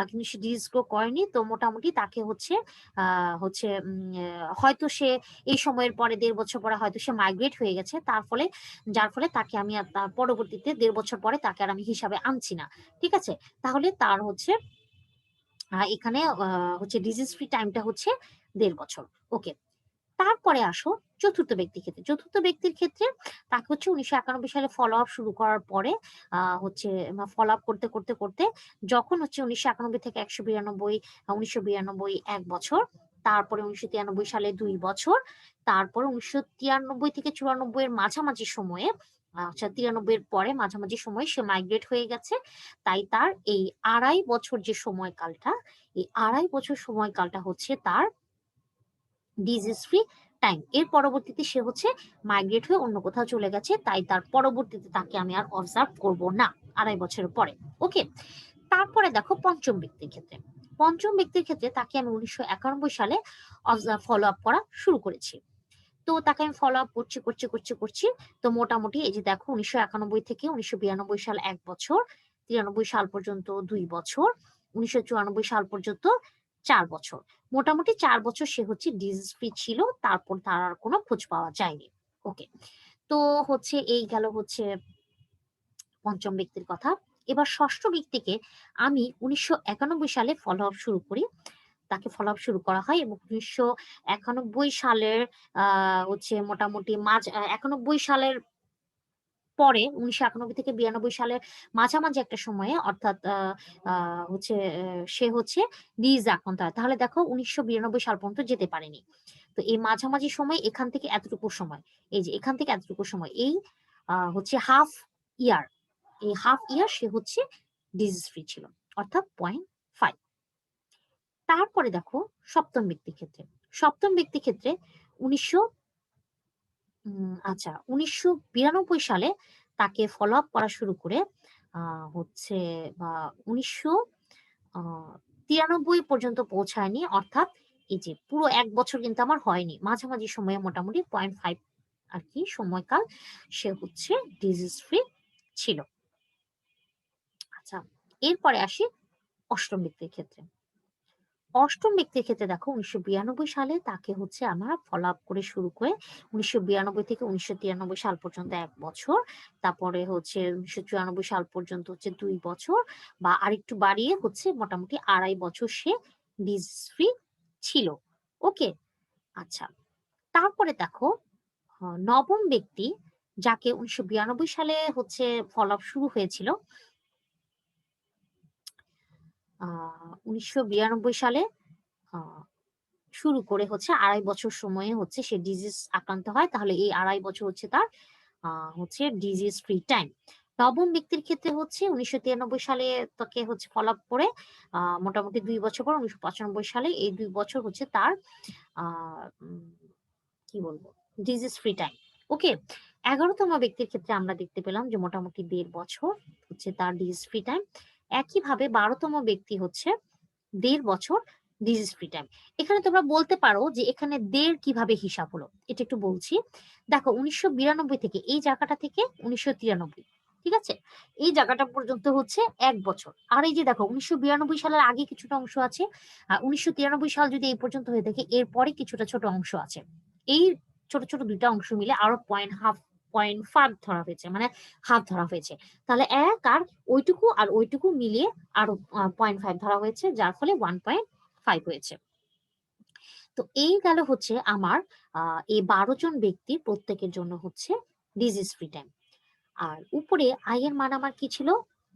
কিন্তু সে ডিজিজ গ্রো করেনি। তো মোটামুটি তাকে হচ্ছে আ হচ্ছে হয়তো সে এই সময়ের পরে ১.৫ বছর পরে হয়তো সে মাইগ্রেট হয়ে গেছে। যার ফলে তাকে আমি আর তার পরবর্তীতে ১.৫ বছর পরে তাকে আর আমি হিসাবে আনছি না। ঠিক আছে? তাহলে তার হচ্ছে এখানে হচ্ছে ডিজিজ ফ্রি টাইমটা হচ্ছে ১.৫ বছর। ওকে। তারপরে আসো চতুর্থ ব্যক্তির ক্ষেত্রে। চতুর্থ ব্যক্তির ক্ষেত্রে তাকে হচ্ছে ১৯৯১ সালে ফলো আপ শুরু করার পরে হচ্ছে ফলো আপ করতে যখন হচ্ছে ১৯৯১ থেকে ১৯৯২ ১ বছর, তারপরে ১৯৯৩ সালে ২ বছর, তারপরে ১৯৯৩ থেকে ৯৪ এর মাঝামাঝি সময়ে আচ্ছা ৯৩ এর পরে মাঝামাঝি সময়ে সে মাইগ্রেট হয়ে গেছে। তাই তার এই ২.৫ বছর যে সময়কালটা, এই ২.৫ বছর সময়কালটা হচ্ছে তার ডিজিজ ফ্রি টাইম। এর পরবর্তীতে সে হচ্ছে মাইগ্রেট হয়ে অন্য কোথাও চলে গেছে। তাই তার পরবর্তীতে তাকে আমি আর অবজার্ভ করব না ২.৫ বছরের পরে। ওকে? তারপরে দেখো পঞ্চম ব্যক্তির ক্ষেত্রে। পঞ্চম ব্যক্তির ক্ষেত্রে তাকে আমি ১৯৯১ সালে ফলো আপ করা শুরু করেছি। তো তাকে আমি ফলো আপ করছি। তো মোটামুটি এই যে দেখো ১৯৯১ থেকে ১৯৯২ সাল ১ বছর, ৯৩ সাল পর্যন্ত ২ বছর, ১৯৯৪ সাল পর্যন্ত ৪ বছর। মোটামুটি ৪ বছর সে হচ্ছে ডিজিজ ফ্রি ছিল। তারপর তার আর কোনো খোঁজ পাওয়া যায়নি। ওকে। তো হচ্ছে এই গেল হচ্ছে পঞ্চম ব্যক্তির কথা। এবার ষষ্ঠ ব্যক্তিকে আমি ১৯৯১ সালে ফলো আপ শুরু করি। তাকে ফলো আপ শুরু করা হয় এবং ১৯৯১ সালের আ হচ্ছে মোটামুটি ৯১ সালের পরে ১৯৯১ থেকে ৯২ সালের মাঝামাঝি একটা সময়ে অর্থাৎ আ আ হচ্ছে সে হচ্ছে ডিজিজে আক্রান্ত হয়। তাহলে দেখো ১৯৯২ সাল পর্যন্ত যেতে পারেনি। তো এই মাঝামাঝি সময় এখান থেকে এতটুকু সময়, এই যে এখান থেকে এতটুকু সময় এই হচ্ছে হাফ ইয়ার, এই হাফ ইয়ার সে হচ্ছে ডিজিজ ফ্রি ছিল। অর্থাৎ ০.৫। তারপরে দেখো সপ্তম ব্যক্তির ক্ষেত্রে। সপ্তম ব্যক্তির ক্ষেত্রে ১৯০০ আচ্ছা ১৯৯২ সালে তাকে ফলো আপ করা শুরু করে আ হচ্ছে বা ১৯৯৩ পর্যন্ত পৌঁছায়নি। অর্থাৎ এই যে পুরো ১ বছর কিন্তু আমার হয়নি। মাঝামাঝি সময়ে মোটামুটি ০.৫ আরকি সময়কাল সে হচ্ছে ডিজিজ ফ্রি ছিল। আচ্ছা এরপরে আসি অষ্টম ব্যক্তির ক্ষেত্রে। অষ্টম ব্যক্তির ক্ষেত্রে দেখো ১৯৯২ সালে তাকে হচ্ছে আমরা ফলো আপ করে শুরু করে ১৯৯২ থেকে ১৯৯৩ সাল পর্যন্ত ১ বছর। তারপরে হচ্ছে ১৯৯৪ সাল পর্যন্ত হচ্ছে ২ বছর বা আরেকটু বাড়িয়ে হচ্ছে মোটামুটি ২.৫ বছর সে ডিজিজ ফ্রি ছিল। ওকে? আচ্ছা। তারপরে দেখো নবম ব্যক্তি যাকে 1992 সালে হচ্ছে ফলো আপ শুরু হয়েছিল। 1992 সালে শুরু করে হচ্ছে 2.5 বছর সময়ে হচ্ছে সে ডিজিজ আক্রান্ত হয়। তাহলে এই 2.5 বছর হচ্ছে তার হচ্ছে ডিজিজ ফ্রি টাইম। নবম ব্যক্তির ক্ষেত্রে হচ্ছে 1993 সালে তাকে হচ্ছে ফলো আপ করে মোটামুটি 2 বছর পর 1995 সালে এই 2 বছর হচ্ছে তার আ উম কি বলবো ডিজিজ ফ্রি টাইম। ওকে, 11তম ব্যক্তির ক্ষেত্রে আমরা দেখতে পেলাম যে মোটামুটি 1.5 বছর হচ্ছে তার ডিজিজ ফ্রি টাইম। একইভাবে 12তম ব্যক্তি হচ্ছে 1.5 বছর ডিজিজ ফ্রি টাইম। এখানে তোমরা বলতে পারো যে এখানে 1.5 কিভাবে হিসাব হলো, এটা একটু বলছি। দেখো 1992 থেকে এই জায়গাটা থেকে 1993, ঠিক আছে, এই জায়গাটা পর্যন্ত হচ্ছে 1 বছর। আর এই যে দেখো 1992 সালের আগে কিছুটা অংশ আছে, 1993 সাল যদি এই পর্যন্ত হয়ে থাকে, এরপরে কিছুটা ছোট অংশ আছে। এই ছোট ছোট দুইটা অংশ মিলে আরো 0.5 ধরা হয়েছে, মানে হাফ ধরা হয়েছে। তাহলে 1 আর ওইটুকু মিলিয়ে আরো 0.5 ধরা হয়েছে, যার ফলে 1.5 হয়েছে। তো এই গেল হচ্ছে আমার এই 12 জন ব্যক্তির প্রত্যেকের জন্য হচ্ছে ডিজিজ ফ্রি টাইম। আর উপরে আই এর মান আমার কি ছিল,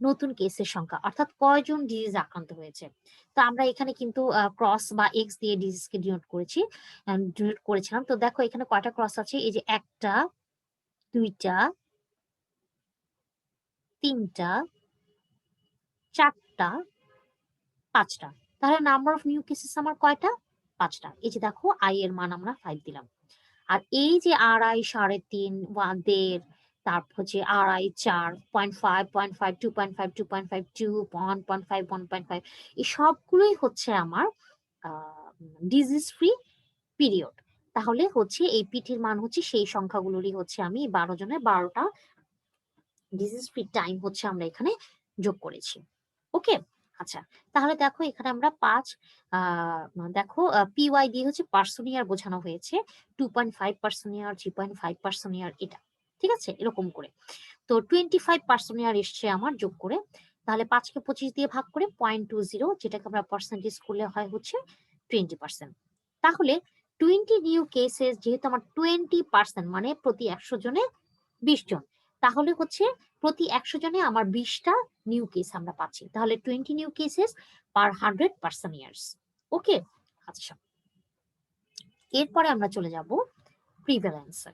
নতুন কেসের সংখ্যা, অর্থাৎ কয়জন ডিজিজ আক্রান্ত হয়েছে। তো আমরা এখানে কিন্তু ক্রস বা এক্স দিয়ে ডিজিজকে ডিনোট করেছিলাম। তো দেখো এখানে কয়টা ক্রস আছে, এই যে 1টা 2টা 3টা 4টা 5টা। তাহলে নাম্বার অফ নিউ কেসেস আমার কয়টা, 5টা। এই যে দেখো আই এর মান আমরা 5 দিলাম। আর এই যে 2.5 3.5 1.5, তারপর হচ্ছে 2.5 4 0.5 0.5 2.5 2.5 2 1.5 1.5, এই সবগুলোই হচ্ছে আমার ডিজিজ ফ্রি পিরিয়ড। তাহলে হচ্ছে এই পিটির মান হচ্ছে সেই সংখ্যাগুলোরই হচ্ছে আমি 12 জনের 12টা ডিজিজ ফ্রি টাইম হচ্ছে আমরা এখানে যোগ করেছি। ওকে, আচ্ছা, তাহলে দেখো এখানে আমরা 5 দেখো পিওয়াই দিয়ে হচ্ছে পার্সন ইয়ার বোঝানো হয়েছে, 2.5 পার্সন ইয়ার 3.5 পার্সন ইয়ার, এটা ঠিক আছে এরকম করে। তো 25 পার্সন ইয়ার এসছে আমার যোগ করে। তাহলে 5কে 25 দিয়ে ভাগ করে 0.20, যেটাকে আমরা পার্সেন্টেজ করলে হয় হচ্ছে 20%। তাহলে 20 নিউ কেসেস, যেহেতু আমার 20% মানে প্রতি 100 জনে 20 জন, তাহলে হচ্ছে প্রতি 100 জনে আমার 20টা নিউ কেস আমরা পাচ্ছি। তাহলে 20 নিউ কেসেস পার 100 পার্সন ইয়ার্স। ওকে, আচ্ছা, এরপরে আমরা চলে যাব প্রিভ্যালেন্সে।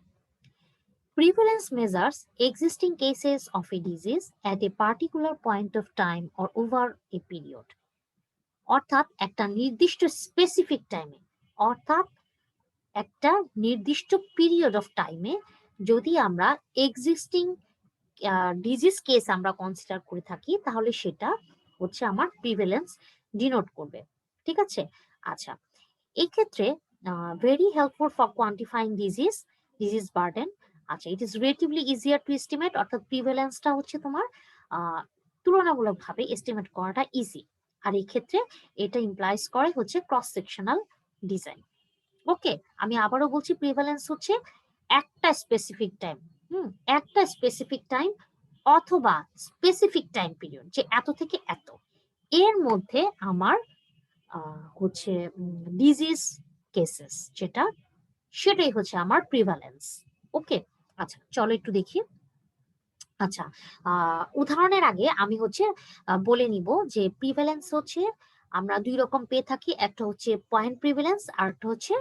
Prevalence measures existing cases of a disease at a particular point of time or over a period. অর্থাৎ একটা নির্দিষ্ট স্পেসিফিক টাইমে, অর্থাৎ একটা নির্দিষ্ট পিরিয়ড অফ টাইমে যদি আমরা এক্সিস্টিং ডিজিজ কেস আমরা কনসিডার করে থাকি, তাহলে সেটা হচ্ছে আমার প্রিভ্যালেন্স ডিনোট করবে। ঠিক আছে, আচ্ছা, এই ক্ষেত্রে very helpful for quantifying disease burden. আচ্ছা, it is relatively easier to estimate, অর্থাৎ প্রিভ্যালেন্সটা হচ্ছে তোমার তুলনামূলকভাবে এস্টিমেট করাটা ইজি। আর এই ক্ষেত্রে এটা ইমপ্লাইজ করে হচ্ছে ক্রস সেকশনাল ডিজাইন। ওকে, আমি আবারও বলছি, প্রিভ্যালেন্স হচ্ছে একটা স্পেসিফিক টাইম, একটা স্পেসিফিক টাইম অথবা স্পেসিফিক টাইম পিরিয়ড, যে এত থেকে এত এর মধ্যে আমার হচ্ছে ডিজিজ কেসেস যেটা, সেটাই হচ্ছে আমার প্রিভ্যালেন্স। ওকে, আচ্ছা চলো একটু দেখি। আচ্ছা, উদাহরণের আগে আমি হচ্ছে বলে নিব যে প্রিভ্যালেন্স হচ্ছে আমরা 2 রকম পেয়ে থাকি, একটা হচ্ছে পয়েন্ট প্রিভ্যালেন্স আর একটা হচ্ছে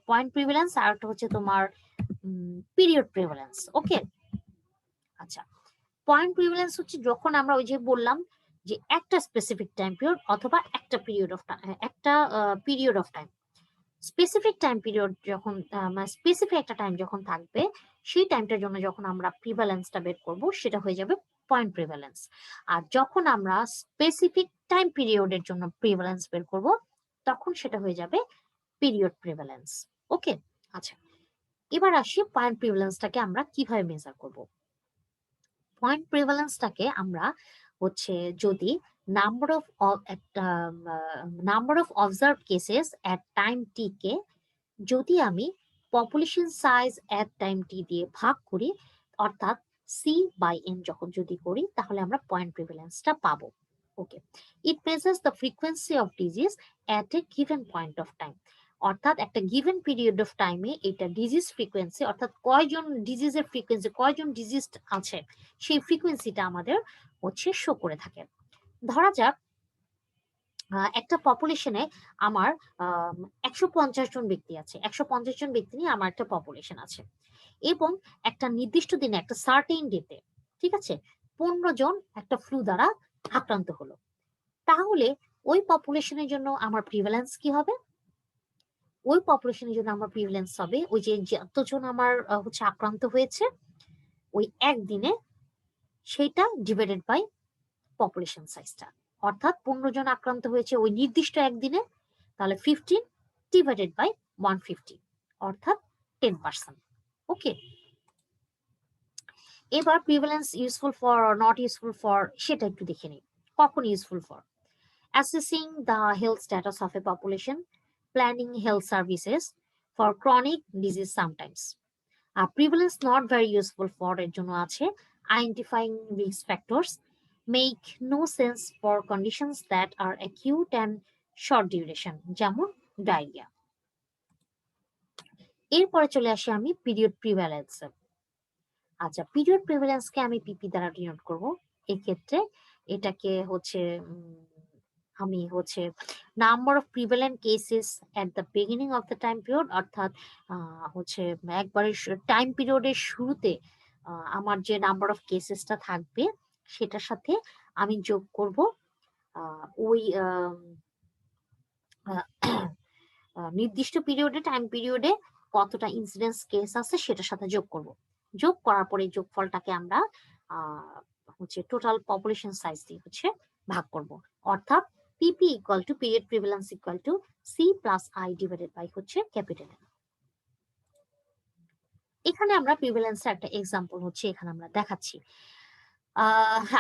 পয়েন্ট প্রিভ্যালেন্স আর একটা হচ্ছে তোমার পিরিয়ড প্রিভ্যালেন্স। ওকে, আচ্ছা, পয়েন্ট প্রিভ্যালেন্স হচ্ছে যখন আমরা ওই যে বললাম যে একটা স্পেসিফিক টাইম পিরিয়ড অথবা একটা period of time, specific time period যখন স্পেসিফিক একটা টাইম যখন থাকবে, সেই টাইমটার জন্য যখন আমরা প্রিভ্যালেন্সটা বের করব সেটা হয়ে যাবে পয়েন্ট প্রিভ্যালেন্স। আর যখন আমরা স্পেসিফিক টাইম পিরিয়ডের জন্য প্রিভ্যালেন্স বের করব, তখন সেটা হয়ে যাবে পিরিয়ড প্রিভ্যালেন্স। ওকে, আচ্ছা, এবার আসি পয়েন্ট প্রিভ্যালেন্সটাকে আমরা কিভাবে মেজার করব। পয়েন্ট প্রিভ্যালেন্সটাকে আমরা হচ্ছে যদি number of observe cases at time T কে যদি আমি population size at time T দিয়ে ভাগ করি, অর্থাৎ সি বাই এন যখন যদি করি, তাহলে আমরা পয়েন্ট প্রিভ্যালেন্সটা পাবো। Okay, it measures the frequency of disease at a given point of time. অর্থাৎ একটা গিভেন পিরিয়ড অফ টাইমে এটা ডিজিজ ফ্রিকোয়েন্সি, অর্থাৎ কয়জন ডিজিজের ফ্রিকোয়েন্সি, কয়জন ডিজিজ আছে সেই ফ্রিকোয়েন্সিটা আমাদের হচ্ছে শো করে থাকে। ধরা যাক একটা পপুলেশনে আমার 150 জন ব্যক্তি আছে, 150 জন ব্যক্তি নিয়ে আমার একটা পপুলেশন আছে, এবং একটা নির্দিষ্ট দিনে একটা সার্টেইন ডেতে, ঠিক আছে, 15 জন একটা ফ্লু দ্বারা আক্রান্ত হলো। তাহলে ওই পপুলেশনের জন্য আমার প্রিভ্যালেন্স কি হবে? ওই পপুলেশনের জন্য আমার প্রিভ্যালেন্স হবে ওই যে যতজন আমার হচ্ছে আক্রান্ত হয়েছে ওই একদিনে, সেইটা ডিভাইডেড বাই পপুলেশন সাইজটা। অর্থাৎ 15 জন আক্রান্ত হয়েছে ওই নির্দিষ্ট একদিনে, তাহলে 15 ডিভাইডেড বাই 150, অর্থাৎ 10%। ওকে, এবার prevalence useful for not useful for সেটা একটু দেখে নিই। কখন useful for? Assessing the health status of a population, planning health services for chronic disease sometimes. আর prevalence not very useful for এর জন্য আছে identifying risk factors, make no sense for conditions that are acute and short duration, যেমন diarrhoea. এরপরে চলে আসি আমি period prevalence. আচ্ছা, পিরিয়ড প্রিভ্যালেন্সকে আমি পিপি দ্বারা ডিনোট করব। এক্ষেত্রে এটাকে হচ্ছে আমি হচ্ছে number of prevalent cases at the beginning of the time period, অর্থাৎ হচ্ছে একবারে টাইম পিরিয়ডের শুরুতে আমার যে নাম্বার অফ কেসেসটা থাকবে সেটার সাথে আমি যোগ করব ওই নির্দিষ্ট পিরিয়ডে, টাইম পিরিয়ডে কতটা ইনসিডেন্স কেস আছে সেটার সাথে যোগ করব। যোগ করার পরে যোগফলটাকে আমরা হচ্ছে টোটাল পপুলেশন সাইজ দিয়ে হচ্ছে ভাগ করব। অর্থাৎ PP equal to period prevalence equal to C plus I divided by হচ্ছে ক্যাপিটাল এন। এখানে আমরা প্রিভ্যালেন্সের একটা এক্সাম্পল হচ্ছে এখানে আমরা দেখাচ্ছি।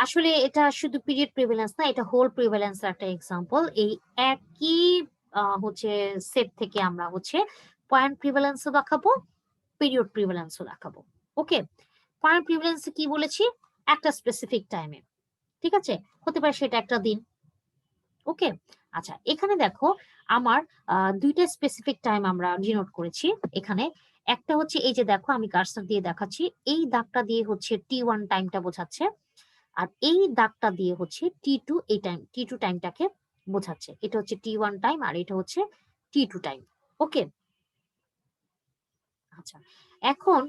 আসলে এটা শুধু পিরিয়ড প্রিভ্যালেন্স না, এটা হোল প্রিভ্যালেন্সের একটা এক্সাম্পল। এই একই হচ্ছে সেট থেকে আমরা হচ্ছে পয়েন্ট প্রিভ্যালেন্সও দেখাবো, পিরিয়ড প্রিভ্যালেন্সও দেখাবো। ওকে, পয়েন্ট প্রিভ্যালেন্স কি বলেছি? একটা স্পেসিফিক টাইমে, ঠিক আছে, হতে পারে সেটা একটা দিন। ওকে, আচ্ছা, এখানে দেখো আমার দুইটা স্পেসিফিক টাইম আমরা ডিনোট করেছি। এখানে একটা হচ্ছে এই যে দেখো আমি কার্সর দিয়ে দেখাচ্ছি, এই দাগটা দিয়ে হচ্ছে T1 টাইমটা বোঝাচ্ছে, আর এই দাগটা দিয়ে হচ্ছে T2 এই টাইম T2 টাইমটাকে বোঝাচ্ছে। এটা হচ্ছে T1 টাইম আর এটা হচ্ছে T2 টাইম। ওকে, আচ্ছা, এখন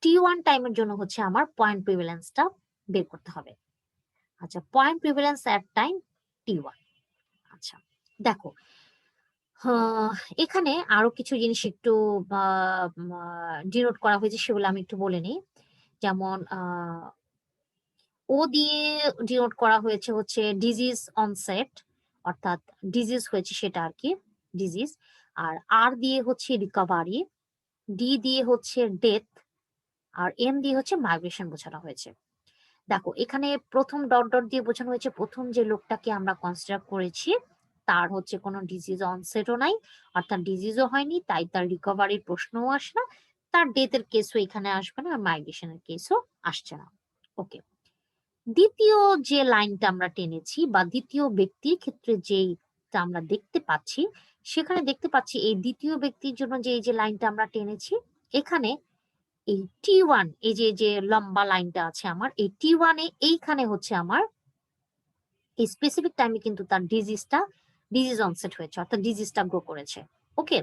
T1 টাইমের জন্য হচ্ছে আমার পয়েন্ট প্রিভ্যালেন্সটা বের করতে হবে। আচ্ছা, পয়েন্ট প্রিভ্যালেন্স এট টাইম T1। আচ্ছা, দেখো এখানে আরো কিছু জিনিস একটু ডিনোট করা হয়েছে, সেগুলো আমি একটু বলে নিই। যেমন ও দিয়ে ডিনোট করা হয়েছে হচ্ছে ডিজিজ অনসেট, অর্থাৎ ডিজিজ হয়েছে সেটা আর কি ডিজিজ। আর আর দিয়ে হচ্ছে রিকভারি, ডি দিয়ে হচ্ছে ডেথ, আর এম দিয়ে হচ্ছে মাইগ্রেশন বোঝানো হয়েছে। দেখো এখানে প্রথম ডট ডট দিয়ে বোঝানো হয়েছে প্রথম যে লোকটাকে আমরা কনসিডার করেছি তার হচ্ছে কোনো ডিজিজ অনসেটও নাই, অর্থাৎ ডিজিজও হয়নি, তাই তার রিকভারির প্রশ্নও আসে না, তার ডেথের কেসও এখানে আসবে না, আর মাইগ্রেশনের কেসও আসছে না। ওকে, দ্বিতীয় যে লাইনটা আমরা টেনেছি বা দ্বিতীয় ব্যক্তির ক্ষেত্রে যেইটা আমরা দেখতে পাচ্ছি, সেখানে দেখতে পাচ্ছি এই দ্বিতীয় ব্যক্তির জন্য যে এই যে লাইনটা আমরা টেনেছি, এখানে এই T1 এই যে লম্বা লাইনটা আছে আমার, এই T1 এ এইখানে হচ্ছে আমার এই স্পেসিফিক টাইমে কিন্তু তার ডিজিজ অনসেট হয়েছে, অর্থাৎ ডিজিজটা গ্রো করেছে। ওকে,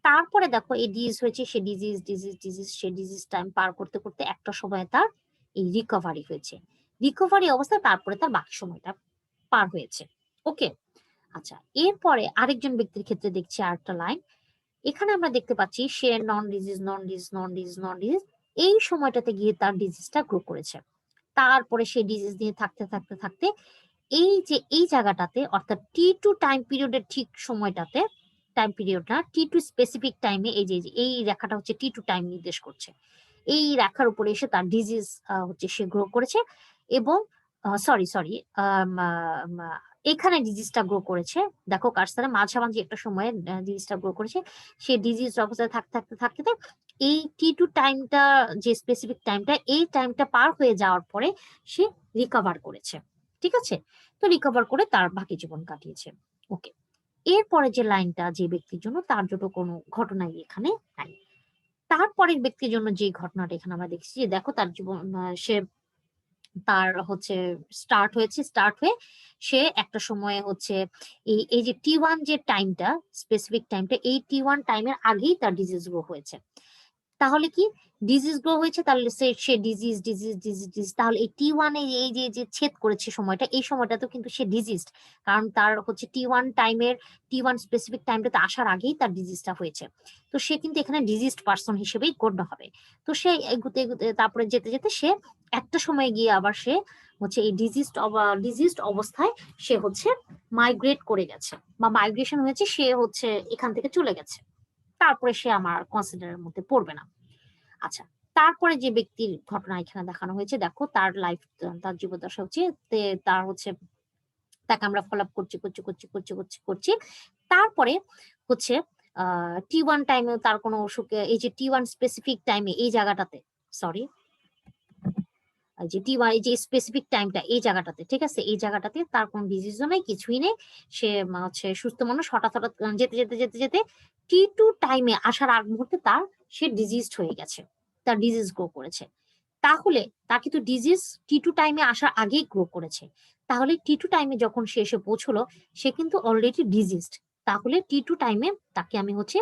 তারপরে দেখো এই ডিজিজ হয়েছে, সে ডিজিজ টাইম পার করতে করতে একটা সময় তার এই রিকভারি হয়েছে, রিকভারি অবস্থায় তারপরে তার বাকি সময়টা পার হয়েছে। ওকে, আচ্ছা, এরপরে আরেকজন ব্যক্তির ক্ষেত্রে দেখছি আরেকটা লাইন, এখানে আমরা দেখতে পাচ্ছি সে নন ডিজিজ এই সময়টাতে গিয়ে তার ডিজিজটা গ্রো করেছে, তারপরে সে ডিজিজ নিয়ে থাকতে থাকতে থাকতে এই যে এই জায়গাটাতে, অর্থাৎ T2 টাইম পিরিয়ডের ঠিক সময়টাতে, টাইম পিরিয়ড না, T2 স্পেসিফিক টাইমে এই যে এই রেখাটা হচ্ছে T2 টাইম নির্দেশ করছে, এই রেখার উপরে এসে তার ডিজিজ হচ্ছে সে গ্রো করেছে, এবং সরি এখানে ডিজিজটা গ্রো করেছে। দেখো কার্সারে মাঝামাঝি একটা সময়ে ডিজিজটা গ্রো করেছে, সে ডিজিজ অবস্থায় থাকতে থাকতে থাকতে এই T2 টাইমটা যে স্পেসিফিক টাইমটা, এই টাইমটা পার হয়ে যাওয়ার পরে সে রিকভার করেছে, ঠিক আছে, তো রিকভার করে তার বাকি জীবন কাটিয়েছে। ওকে, এরপরে যে লাইনটা যে ব্যক্তির জন্য, তার জন্য কোনো ঘটনাই এখানে নাই। তারপরের ব্যক্তির জন্য যে ঘটনাটা এখানে আমরা দেখছি যে দেখো তার জীবন সে তার হচ্ছে স্টার্ট হয়ে সে একটা সময়ে হচ্ছে এই যে T1 যে টাইমটা, স্পেসিফিক টাইমটা, এই T1 টাইমের আগেই তার ডিজিজ গ্রো হয়েছে। তাহলে কি ডিজিজ গ্রো হয়েছে, তাহলে সে ডিজিজ, তাহলে এই T1 এই যে ছেদ করেছে সময়টা, এই সময়টাতেও কিন্তু সে ডিজিজড, কারণ তার হচ্ছে T1 স্পেসিফিক টাইমটাতে আসার আগেই তার ডিজিজটা হয়েছে। তো সে কিন্তু এখানে ডিজিজড পার্সন হিসেবেই গণ্য হবে। তো সে এগুতে এগুতে তারপরে যেতে যেতে সে একটা সময় গিয়ে আবার সে হচ্ছে এই ডিজিজড অবস্থায় সে হচ্ছে মাইগ্রেট করে গেছে বা মাইগ্রেশন হয়েছে, সে হচ্ছে এখান থেকে চলে গেছে, তারপরে সে আমার কনসিডারের মধ্যে পড়বে না। আচ্ছা, তারপরে যে ব্যক্তির ঘটনা এখানে দেখানো হয়েছে, দেখো তার লাইফ, তার জীবদশা হচ্ছে তার হচ্ছে তাকে আমরা ফলো আপ করছি। তারপরে হচ্ছে T1 টাইমে তার কোনো অসুখে, এই যে T1 স্পেসিফিক টাইমে এই জায়গাটাতে, সরি, যে T1 এই যে স্পেসিফিক টাইমটা এই জায়গাটাতে, ঠিক আছে, এই জায়গাটাতে তার কোনো ডিজিজও নাই, কিছুই নেই, সে হচ্ছে সুস্থ মানুষ। হঠাৎ হঠাৎ যেতে T2 টাইমে আসার আগ মুহূর্তে সে ডিজিজড হয়ে গেছে, তার ডিজিজ গ্রো করেছে। তাহলে তার কিন্তু ডিজিজ T2 টাইমে আসার আগেই গ্রো করেছে। তাহলে T2 টাইমে যখন সে এসে পৌঁছলো, সে কিন্তু অলরেডি ডিজিজড। তাহলে T2 টাইমে তাকে আমি হচ্ছে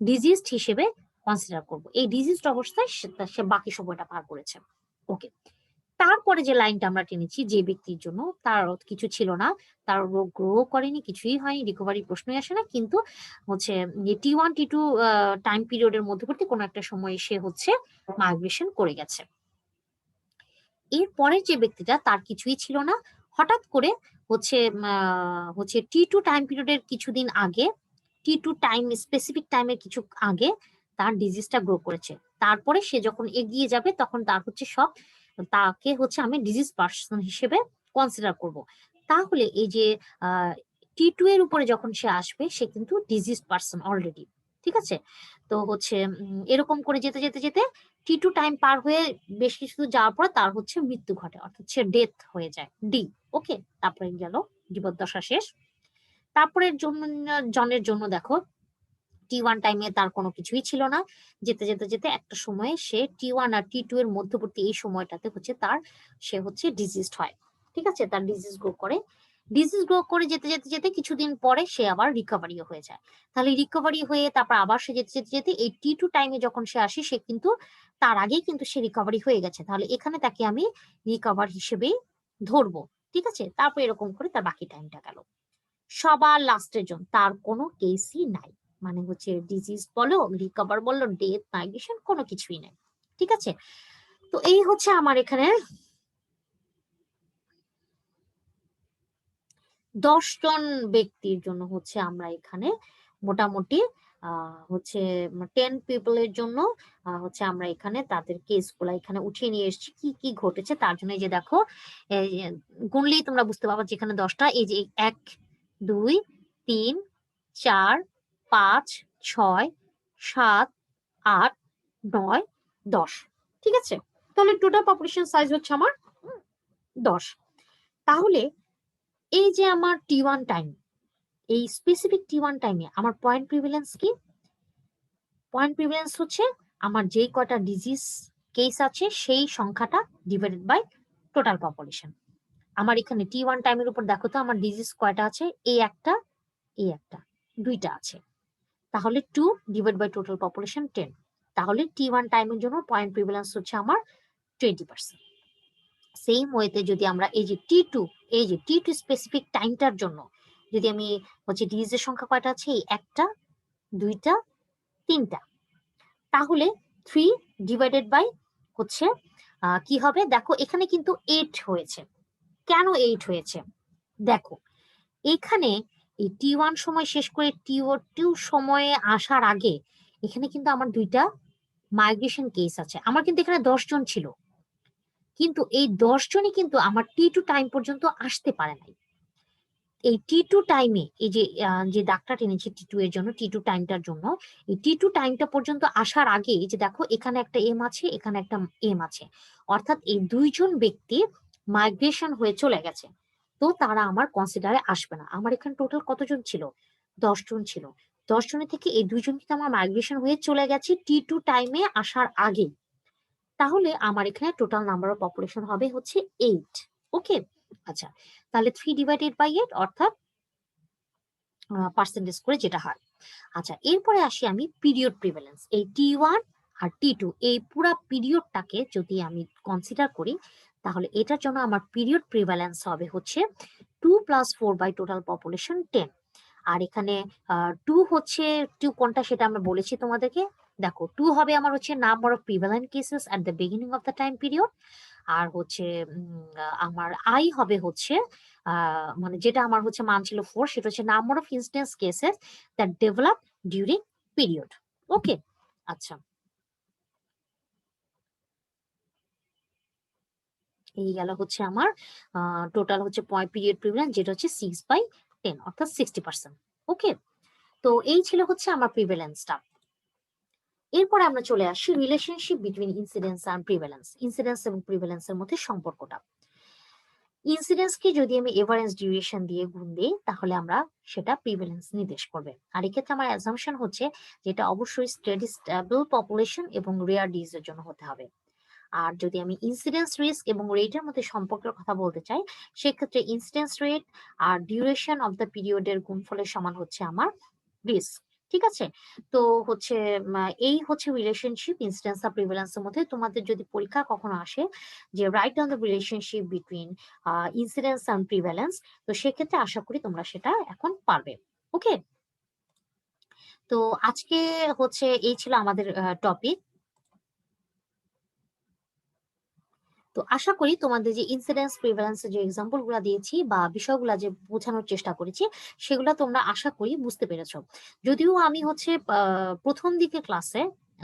ডিজিজড হিসেবে কনসিডার করবো। এই ডিজিজড অবস্থায় সে বাকি সময়টা পার করেছে। ওকে, তারপরে যে লাইনটা আমরা টেনেছি, যে ব্যক্তির জন্য তার কিছু ছিল না, তার রোগ গ্রো করেনি, কিছুই হয়নি, রিকভারি প্রশ্নই আসে না, কিন্তু হচ্ছে T1 T2 টাইম পিরিয়ডের মধ্যবর্তী কোনো একটা সময় সে হচ্ছে মাইগ্রেশন করে গেছে। এরপরের যে ব্যক্তিটা, তার কিছুই ছিল না, হঠাৎ করে হচ্ছে T2 টাইম পিরিয়ডের কিছুদিন আগে, T2 টাইম স্পেসিফিক টাইমের কিছু আগে তার ডিজিজটা গ্রো করেছে। তারপরে সে যখন এগিয়ে যাবে তখন তাকে হচ্ছে আমি ডিজিজ পার্সন হিসেবে কনসিডার করব। তাহলে এই যে T2 এর উপরে যখন সে আসবে, সে কিন্তু ডিজিজ পার্সন অলরেডি, ঠিক আছে। তো হচ্ছে এরকম করে যেতে T2 টাইম পার হয়ে বেশ কিছু যাওয়ার পর তার হচ্ছে মৃত্যু ঘটে, অর্থাৎ সে ডেথ হয়ে যায়, ডি। ওকে, তারপরে গেল জীবদ্দশা শেষ। তারপরের জনের জন্য দেখো T1 টাইমে তার কোনো কিছুই ছিল না, যেতে একটা সময়ে সে T1 আর T2 এর মধ্যবর্তী এই সময়টাতে হচ্ছে সে হচ্ছে ডিজিজড হয়, ঠিক আছে, তার ডিজিজ গ্রো করে যেতে কিছুদিন পরে সে আবার রিকভারিও হয়ে যায়। তাহলে রিকভারি হয়ে তারপর আবার সে যেতে এই T2 টাইমে যখন সে আসে, সে কিন্তু তার আগেই কিন্তু সে রিকভারি হয়ে গেছে, তাহলে এখানে তাকে আমি রিকভার হিসেবেই ধরবো, ঠিক আছে। তারপর এরকম করে তার বাকি টাইমটা গেল। সবার লাস্টের জন, তার কোনো কেসই নাই, মানে হচ্ছে ডিজিজ বলো, রিকভার বলো, ডেথ, মাইগ্রেশন, কোনো কিছুই নাই, ঠিক আছে। তো এই হচ্ছে আমার এখানে 10 জন ব্যক্তির জন্য হচ্ছে আমরা এখানে মোটামুটি হচ্ছে 10 পিপলের জন্য হচ্ছে আমরা এখানে তাদের কেসগুলো এখানে উঠিয়ে নিয়ে এসেছি, কি কি ঘটেছে তার জন্য। এই যে দেখো, গুনলেই তোমরা বুঝতে পারবে যেখানে 10টা, এই যে 1 2 3 4 5 6 7 8 9 10, ঠিক আছে। তাহলে টোটাল পপুলেশন সাইজ হচ্ছে আমার 10। তাহলে এই যে আমার T1 টাইম, এই স্পেসিফিক T1 টাইমে আমার পয়েন্ট প্রিভিলেন্স কি? পয়েন্ট প্রিভিলেন্স হচ্ছে আমার যেই কয়টা ডিজিজ কেস আছে সেই সংখ্যাটা ডিভাইডেড বাই টোটাল পপুলেশন। আমার এখানে T1 টাইমের উপর দেখো তো আমার ডিজিজ কয়টা আছে, এই একটা, দুইটা আছে, তাহলে 2 ডিভাইড বাই টোটাল পপুলেশন 10। তাহলে T1 টাইমের জন্য পয়েন্ট প্রিভিলেন্স হচ্ছে আমার 20%। সেম ওয়েতে যদি আমরা এই যে T2 স্পেসিফিক টাইমটার জন্য যদি আমি হচ্ছে ডিজিজের সংখ্যা কয়টা আছে, এই একটা, দুইটা, তিনটা, তাহলে 3 ডিভাইডেড বাই হচ্ছে কি হবে, দেখো এখানে কিন্তু 8 হয়েছে। কেন 8 হয়েছে? দেখো এখানে এই T1 সময় শেষ করে T2 সময়ে আসার আগে এখানে কিন্তু আমার দুইটা মাইগ্রেশন কেস আছে। আমার কিন্তু এখানে 10 জন ছিল, কিন্তু এই 10 জনই কিন্তু আমার T2 টাইম পর্যন্ত আসতে পারে নাই। এই T2 টাইমে এই যে দাগটা টেনেছি T2 এর জন্য, T2 টাইমটার জন্য, এই T2 টাইমটা পর্যন্ত আসার আগে এই যে দেখো এখানে একটা এম আছে, এখানে একটা এম আছে, অর্থাৎ এই দুইজন ব্যক্তি মাইগ্রেশন হয়ে চলে গেছে, তো তারা আমার কনসিডারে আসবে না। আমার এখানে টোটাল কতজন ছিল? 10 জন ছিল। 10 জনের থেকে এই 2 জন কিন্তু আমার মাইগ্রেশন হয়ে চলে গেছে T2 টাইমে আসার আগে। তাহলে আমার এখানে টোটাল নাম্বার অফ পপুলেশন হবে হচ্ছে 8। ওকে, আচ্ছা, তাহলে 3/8 অর্থাৎ পার্সেন্টেজ করে যেটা হয়। আচ্ছা, এরপরে আসি আমি পিরিয়ড প্রিভ্যালেন্স। এই T1 আর T2 এই পুরা পিরিয়ডটাকে যদি আমি কনসিডার করি, তাহলে এটার জন্য আমার পিরিয়ড প্রিভ্যালেন্স হবে হচ্ছে 2 + 4 বাই টোটাল পপুলেশন 10। আর এখানে 2 হচ্ছে 2 কোনটা সেটা আমরা বলেছি তোমাদেরকে। দেখো, 2 হবে আমার হচ্ছে number of prevalent cases at the beginning of the time period. আর হচ্ছে আমার আই হবে হচ্ছে মানে যেটা আমার হচ্ছে মান ছিল 4, সেটা হচ্ছে number of instance cases that develop during period. Okay, আচ্ছা, এই গেল হচ্ছে আমার টোটাল হচ্ছে পিরিয়ড প্রিভিলেন্স, যেটা হচ্ছে 6/10 অর্থাৎ 60%। ওকে, তো এই ছিল হচ্ছে আমার প্রিভ্যালেন্সটা। এরপরে আমরা চলে আসি রিলেশনশিপ বিটুইন ইনসিডেন্স আর প্রিভ্যালেন্স, ইনসিডেন্স এবং প্রিভ্যালেন্সের মধ্যে সম্পর্কটা। ইনসিডেন্সকে যদি আমি এভারেজ ডিউরেশন দিয়ে গুণ দিই, তাহলে আমরা সেটা প্রিভ্যালেন্স নির্দেশ করবে। আর এক্ষেত্রে আমার অ্যাজাম্পশন হচ্ছে যেটা অবশ্যই স্টেডি স্টেবল পপুলেশন এবং রেয়ার ডিজিজের জন্য হতে হবে। আর যদি আমি ইনসিডেন্স রিস্ক এবং রেটের মধ্যে সম্পর্কের কথা বলতে চাই, সেক্ষেত্রে ইনসিডেন্স রেট আর ডিউরেশন অফ দ্য পিরিয়ডের গুণফলের সমান হচ্ছে আমার রিস্ক। ঠিক আছে, তো হচ্ছে এই হচ্ছে রিলেশনশিপ ইনসিডেন্স আর প্রিভ্যালেন্সের মধ্যে। তোমাদের যদি পরীক্ষা কখনো আসে যে write down the relationship between incidence and prevalence, তো সেক্ষেত্রে আশা করি তোমরা সেটা এখন পারবে। ওকে, তো আজকে হচ্ছে এই ছিল আমাদের টপিক। তো আশা করি তোমাদের যে ইনসিডেন্স প্রিভ্যালেন্সের যে এক্সাম্পল গুলা দিয়েছি বা বিষয়গুলা যে বোঝানোর চেষ্টা করেছি, সেগুলা তোমরা আশা করি বুঝতে পেরেছো। যদিও আমি হচ্ছে প্রথম দিকে ক্লাসে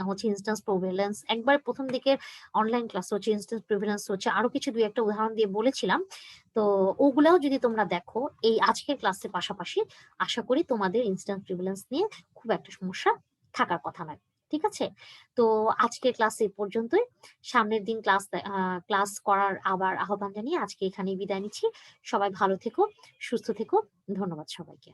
হচ্ছে ইনস্ট্যান্স প্রিভ্যালেন্স, একবার প্রথম দিকে অনলাইন ক্লাস হচ্ছে ইনস্ট্যান্স প্রিভ্যালেন্স হচ্ছে আরো কিছু দুই একটা উদাহরণ দিয়ে বলেছিলাম। তো ওগুলাও যদি তোমরা দেখো এই আজকের ক্লাসের পাশাপাশি, আশা করি তোমাদের ইনস্ট্যান্স প্রিভ্যালেন্স নিয়ে খুব একটা সমস্যা থাকার কথা নয়। ঠিক আছে, তো আজকের ক্লাস এই পর্যন্তই। সামনের দিন ক্লাস করার আবার আহ্বান জানিয়ে আজকে এখানেই বিদায় নিচ্ছি। সবাই ভালো থেকো, সুস্থ থেকো। ধন্যবাদ সবাইকে।